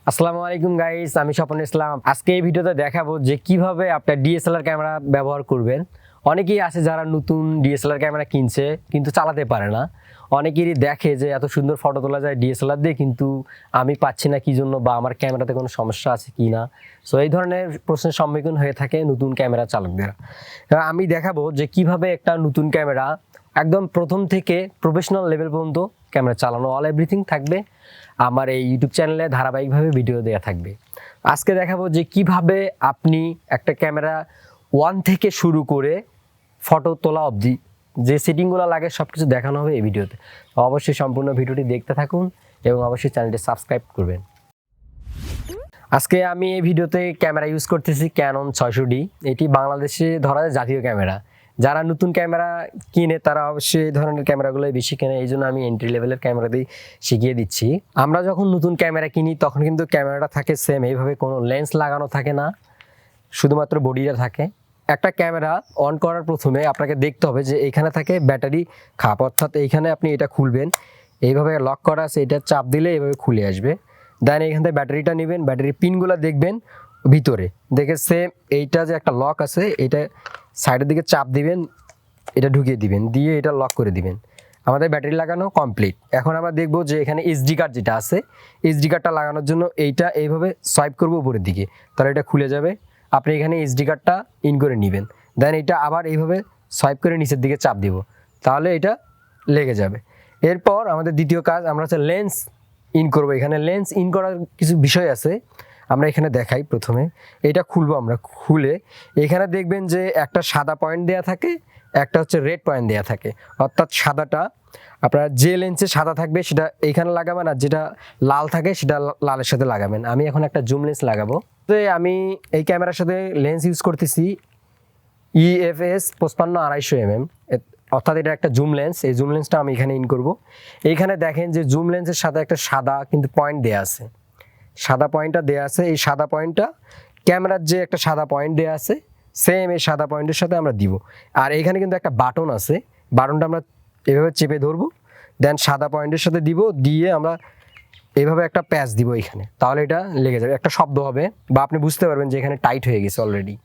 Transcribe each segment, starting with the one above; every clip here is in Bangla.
আসসালামু আলাইকুম গাইস, আমি স্বপন ইসলাম। আজকে এই ভিডিওতে দেখাবো যে কিভাবে আপনার ডিএসএলআর ক্যামেরা ব্যবহার করবেন। অনেকেই আছে যারা নতুন ডিএসএলআর ক্যামেরা কিনছে কিন্তু চালাতে পারে না। অনেকেরই দেখে যে এত সুন্দর ফটো তোলা যায় ডিএসএলআর দিয়ে, কিন্তু আমি পাচ্ছি না কি জন্য, বা আমার ক্যামেরাতে কোনো সমস্যা আছে কি না। সো এই ধরনের প্রশ্নের সম্মুখীন হয়ে থাকে নতুন ক্যামেরা চালকদেরা। আমি দেখাবো যে কিভাবে একটা নতুন ক্যামেরা একদম প্রথম থেকে প্রফেশনাল লেভেল পর্যন্ত ক্যামেরা চালানো, অল এভরিথিং থাকবে আমার এই ইউটিউব চ্যানেলে ধারাবাহিকভাবে ভিডিও দেওয়া থাকবে। আজকে দেখাবো যে কিভাবে আপনি একটা ক্যামেরা ওয়ান থেকে শুরু করে ফটো তোলা অবধি যে সেটিংগুলো লাগে সব কিছু দেখানো হবে এই ভিডিওতে। অবশ্যই সম্পূর্ণ ভিডিওটি দেখতে থাকুন এবং অবশ্যই চ্যানেলটি সাবস্ক্রাইব করবেন। আজকে আমি এই ভিডিওতে ক্যামেরা ইউজ করতেছি ক্যানন 600D। এটি বাংলাদেশে ধরা যায় জাতীয় ক্যামেরা। যারা নতুন ক্যামেরা কিনে তারা অবশ্যই এই ধরনের ক্যামেরাগুলোই বেশি কেনে, এই জন্য আমি এন্ট্রি লেভেলের ক্যামেরাতেই শিখিয়ে দিচ্ছি। আমরা যখন নতুন ক্যামেরা কিনি তখন কিন্তু ক্যামেরাটা থাকে সেম, এইভাবে কোনো লেন্স লাগানো থাকে না, শুধুমাত্র বডিটা থাকে। একটা ক্যামেরা অন করার প্রথমে আপনাকে দেখতে হবে যে এইখানে থাকে ব্যাটারি খাপ, অর্থাৎ এইখানে আপনি এটা খুলবেন, এইভাবে লক করা আছে, এটা চাপ দিলে এইভাবে খুলে আসবে। দেন এইখান থেকে ব্যাটারিটা নেবেন, ব্যাটারির পিনগুলো দেখবেন ভিতরে দেখে সেম এইটা যে একটা লক আছে, এটা সাইডের দিকে চাপ দিবেন, এটা ঢুকিয়ে দিবেন, দিয়ে এটা লক করে দিবেন। আমাদের ব্যাটারি লাগানো কমপ্লিট। এখন আমরা দেখব যে এখানে এসডি কার্ড যেটা আছে, এসডি কার্ডটা লাগানোর জন্য এইটা এইভাবে সোয়াইপ করবো উপরের দিকে, তাহলে এটা খুলে যাবে। আপনি এখানে এসডি কার্ডটা ইন করে নেবেন, দেন এটা আবার এইভাবে সোয়াইপ করে নিচের দিকে চাপ দিব, তাহলে এটা লেগে যাবে। এরপর আমাদের দ্বিতীয় কাজ, আমরা হচ্ছে লেন্স ইন করবো। এখানে লেন্স ইন করার কিছু বিষয় আছে, আমরা এখানে দেখাই। প্রথমে এটা খুলবো, আমরা খুলে এখানে দেখবেন যে একটা সাদা পয়েন্ট দেয়া থাকে, একটা হচ্ছে রেড পয়েন্ট দেয়া থাকে। অর্থাৎ সাদাটা আপনার যে লেন্সে সাদা থাকবে সেটা এইখানে লাগাবেন, আর যেটা লাল থাকে সেটা লালের সাথে লাগাবেন। আমি এখন একটা জুম লেন্স লাগাবো। তো আমি এই ক্যামেরার সাথে লেন্স ইউজ করতেছি EFS 55-250 mm, অর্থাৎ এটা একটা জুম লেন্স। এই জুম লেন্সটা আমি এখানে ইন করব। এইখানে দেখেন যে জুম লেন্সের সাথে একটা সাদা কিন্তু পয়েন্ট দেয়া আছে, সাদা পয়েন্টটা দেয়া আছে। এই সাদা পয়েন্টটা ক্যামেরার যে একটা সাদা পয়েন্ট দেয়া আছে, সেম এই সাদা পয়েন্টের সাথে আমরা দিব। আর এখানে কিন্তু একটা বাটন আছে, বাটনটা আমরা এভাবে চেপে ধরবো, দেন সাদা পয়েন্টের সাথে দিব, দিয়ে আমরা এইভাবে একটা প্যাচ দিব এখানে, তাহলে এটা লেগে যাবে, একটা শব্দ হবে বা আপনি বুঝতে পারবেন যে এখানে টাইট হয়ে গেছে অলরেডি।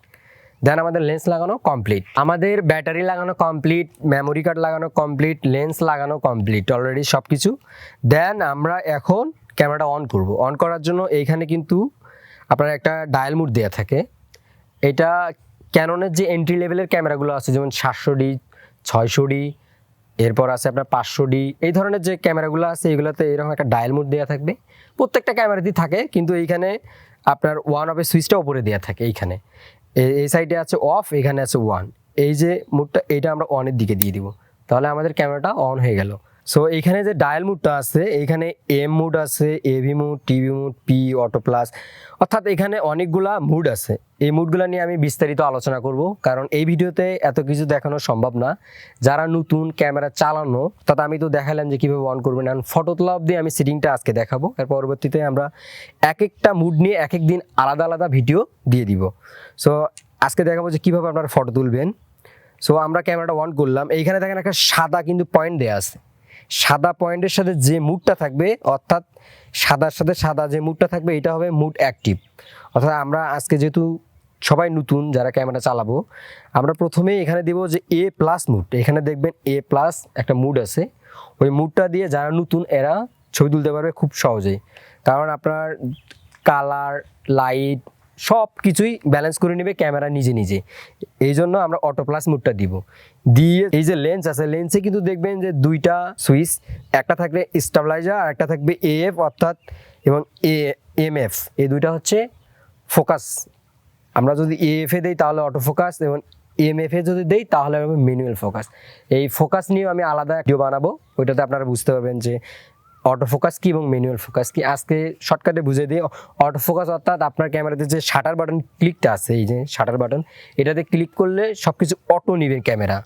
দেন আমাদের লেন্স লাগানো কমপ্লিট, আমাদের ব্যাটারি লাগানো কমপ্লিট, মেমোরি কার্ড লাগানো কমপ্লিট, লেন্স লাগানো কমপ্লিট অলরেডি সব কিছু। দেন আমরা এখন ক্যামেরাটা অন করব। অন করার জন্য এইখানে কিন্তু আপনার একটা ডায়াল মোড দেওয়া থাকে। এটা ক্যাননের যে এন্ট্রি লেভেলের ক্যামেরাগুলো আছে, যেমন 700D, 600D, এরপর আছে আপনার 500D, এই ধরনের যে ক্যামেরাগুলো আছে এগুলোতে এরকম একটা ডায়াল মোড দেওয়া থাকবে। প্রত্যেকটা ক্যামেরাতেই থাকে, কিন্তু এইখানে আপনার ওয়ান অফের সুইচটা উপরে দেওয়া থাকে। এইখানে এই সাইডে আছে অফ, এখানে আছে ওয়ান। এই যে মোডটা, এইটা আমরা অনের দিকে দিয়ে দিব, তাহলে আমাদের ক্যামেরাটা অন হয়ে গেল। সো এইখানে যে ডায়াল মুডটা আছে, এইখানে এম মুড আছে, AV mode, TV mode, P, auto plus, অর্থাৎ এখানে অনেকগুলা মুড আছে। এই মুডগুলো নিয়ে আমি বিস্তারিত আলোচনা করব, কারণ এই ভিডিওতে এত কিছু দেখানো সম্ভব না। যারা নতুন ক্যামেরা চালানো, অর্থাৎ আমি তো দেখালাম যে কীভাবে অন করবেন, আর ফটো তোলা অবধি আমি সেটিংটা আজকে দেখাবো। এর পরবর্তীতে আমরা এক একটা মুড নিয়ে এক এক দিন আলাদা আলাদা ভিডিও দিয়ে দিব। সো আজকে দেখাবো যে কীভাবে আপনারা ফটো তুলবেন। সো আমরা ক্যামেরাটা অন করলাম, এইখানে দেখেন একটা সাদা কিন্তু পয়েন্ট দেওয়া আছে। সাদা পয়েন্টের সাথে যে মুডটা থাকবে, অর্থাৎ সাদার সাথে সাদা যে মুডটা থাকবে, এটা হবে মুড অ্যাক্টিভ। অর্থাৎ আমরা আজকে যেহেতু সবাই নতুন যারা ক্যামেরা চালাবো, আমরা প্রথমে এখানে দিব যে A+ মুড। এখানে দেখবেন A+ একটা মুড আছে, ওই মুডটা দিয়ে যারা নতুন এরা ছবি তুলতে পারবে খুব সহজেই, কারণ আপনার কালার, লাইট সব কিছুই ব্যালেন্স করে নেবে ক্যামেরা নিজে নিজে। এই জন্য আমরা অটো প্লাস মুডটা দিব। দিয়ে এই যে লেন্স আছে, লেন্সে কিন্তু দেখবেন যে দুইটা সুইচ, একটা থাকবে স্টেবিলাইজার আর একটা থাকবে AF অর্থাৎ এবং MF। এই দুইটা হচ্ছে ফোকাস। আমরা যদি AF এ দেই তাহলে অটো ফোকাস, এবং MF এ যদি দেই তাহলে হবে ম্যানুয়াল ফোকাস। এই ফোকাস নিয়ে আমি আলাদা ভিডিও বানাবো, ওইটাতে আপনারা বুঝতে পারবেন যে অটো ফোকাস কি এবং ম্যানুয়াল ফোকাস কি। আজকে শর্টকাটে বুঝে দিই। অটো ফোকাস অর্থাৎ আপনার ক্যামেরাতে যে শাটার বাটন ক্লিকটা আছে, এই যে শাটার বাটন, এটাতে ক্লিক করলে সব কিছু অটো নিবে ক্যামেরা,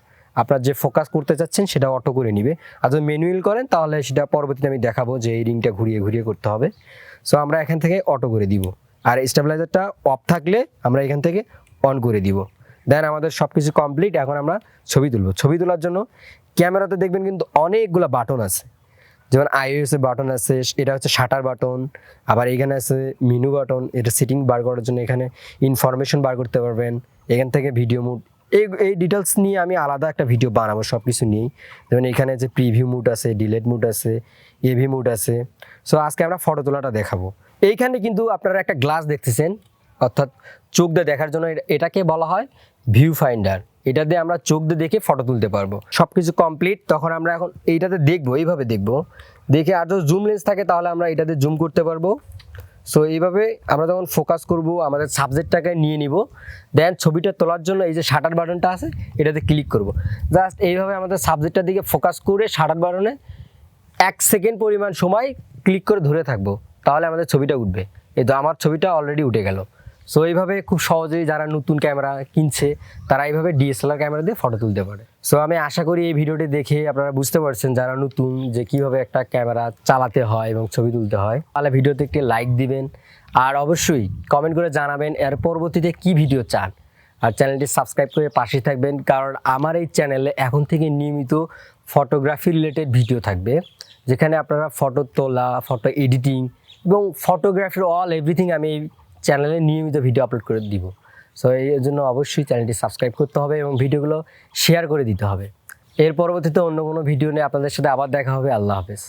আপনার যে ফোকাস করতে চাচ্ছেন সেটা অটো করে নিবে। আর যদি ম্যানুয়াল করেন তাহলে সেটা পরবর্তীতে আমি দেখাবো যে এই রিংটা ঘুরিয়ে ঘুরিয়ে করতে হবে। সো আমরা এখান থেকে অটো করে দিব, আর স্টেবিলাইজারটা অফ থাকলে আমরা এখান থেকে অন করে দিব। দেন আমাদের সব কিছু কমপ্লিট। এখন আমরা ছবি তুলব। ছবি তোলার জন্য ক্যামেরাতে দেখবেন কিন্তু অনেকগুলো বাটন আছে, যেমন iOS এর বাটন আছে, এটা হচ্ছে শাটার বাটন, আবার এখানে আছে মেনু বাটন, এটা সিটিং বার করার জন্য, এখানে ইনফরমেশন বার করতে পারবেন, এখান থেকে ভিডিও মুড, এই ডিটেলস নিয়ে আমি আলাদা একটা ভিডিও বানাবো সব কিছু নিয়েই। যেমন এখানে যে প্রিভিউ মুড আছে, ডিলেট মুড আছে, এভি মুড আছে। সো আজকে আমরা ফটো তোলাটা দেখাবো। এইখানে কিন্তু আপনারা একটা গ্লাস দেখতেছেন, অর্থাৎ চোখ দিয়ে দেখার জন্য এটাকে বলা হয় ভিউ ফাইন্ডার। এটা দিয়ে আমরা চোখ দিয়ে দেখে ফটো তুলতে পারবো। সব কিছু কমপ্লিট, তখন আমরা এখন এইটাতে দেখবো, এইভাবে দেখবো, দেখে আর যদি জুম লেন্স থাকে তাহলে আমরা এটাতে জুম করতে পারবো। সো এইভাবে আমরা যখন ফোকাস করব, আমাদের সাবজেক্টটাকে নিয়ে নিব, দেন ছবিটা তোলার জন্য এই যে শাটার বাটনটা আছে এটাতে ক্লিক করব। জাস্ট এইভাবে আমাদের সাবজেক্টটার দিকে ফোকাস করে শাটার বাটনে 1 সেকেন্ড পরিমাণ সময় ক্লিক করে ধরে থাকবো, তাহলে আমাদের ছবিটা উঠবে। এই তো আমার ছবিটা অলরেডি উঠে গেল। সো এইভাবে খুব সহজেই যারা নতুন ক্যামেরা কিনছে তারা এইভাবে ডিএসএলআর ক্যামেরা দিয়ে ফটো তুলতে পারে। সো আমি আশা করি এই ভিডিওটি দেখে আপনারা বুঝতে পারছেন যারা নতুন, যে কিভাবে একটা ক্যামেরা চালাতে হয় এবং ছবি তুলতে হয়। তাহলে ভিডিওতে একটি লাইক দিবেন, আর অবশ্যই কমেন্ট করে জানাবেন এর পরবর্তীতে কি ভিডিও চান। আর চ্যানেলটি সাবস্ক্রাইব করে পাশে থাকবেন, কারণ আমার এই চ্যানেলে এখন থেকে নিয়মিত ফটোগ্রাফি রিলেটেড ভিডিও থাকবে, যেখানে আপনারা ফটো তোলা, ফটো এডিটিং এবং ফটোগ্রাফির এভরিথিং আমি এই চ্যানেলে নিয়মিত ভিডিও আপলোড করে দিব। সো এই জন্য অবশ্যই চ্যানেলটি সাবস্ক্রাইব করতে হবে এবং ভিডিওগুলো শেয়ার করে দিতে হবে। এর পরবর্তীতে অন্য কোনো ভিডিও নিয়ে আপনাদের সাথে আবার দেখা হবে। আল্লাহ হাফেজ।